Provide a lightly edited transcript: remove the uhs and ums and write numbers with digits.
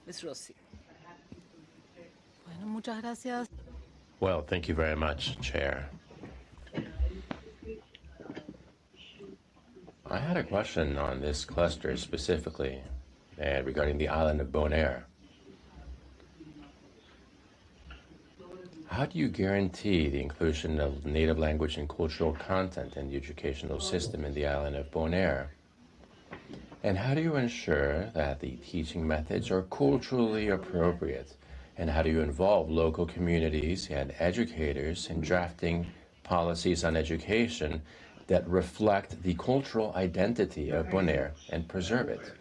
Ms. Rossi. Bueno, muchas gracias. Well, thank you very much, Chair. I had a question on this cluster specifically regarding the island of Bonaire. How do you guarantee the inclusion of native language and cultural content in the educational system in the island of Bonaire? And how do you ensure that the teaching methods are culturally appropriate? And how do you involve local communities and educators in drafting policies on education that reflect the cultural identity of Bonaire and preserve it?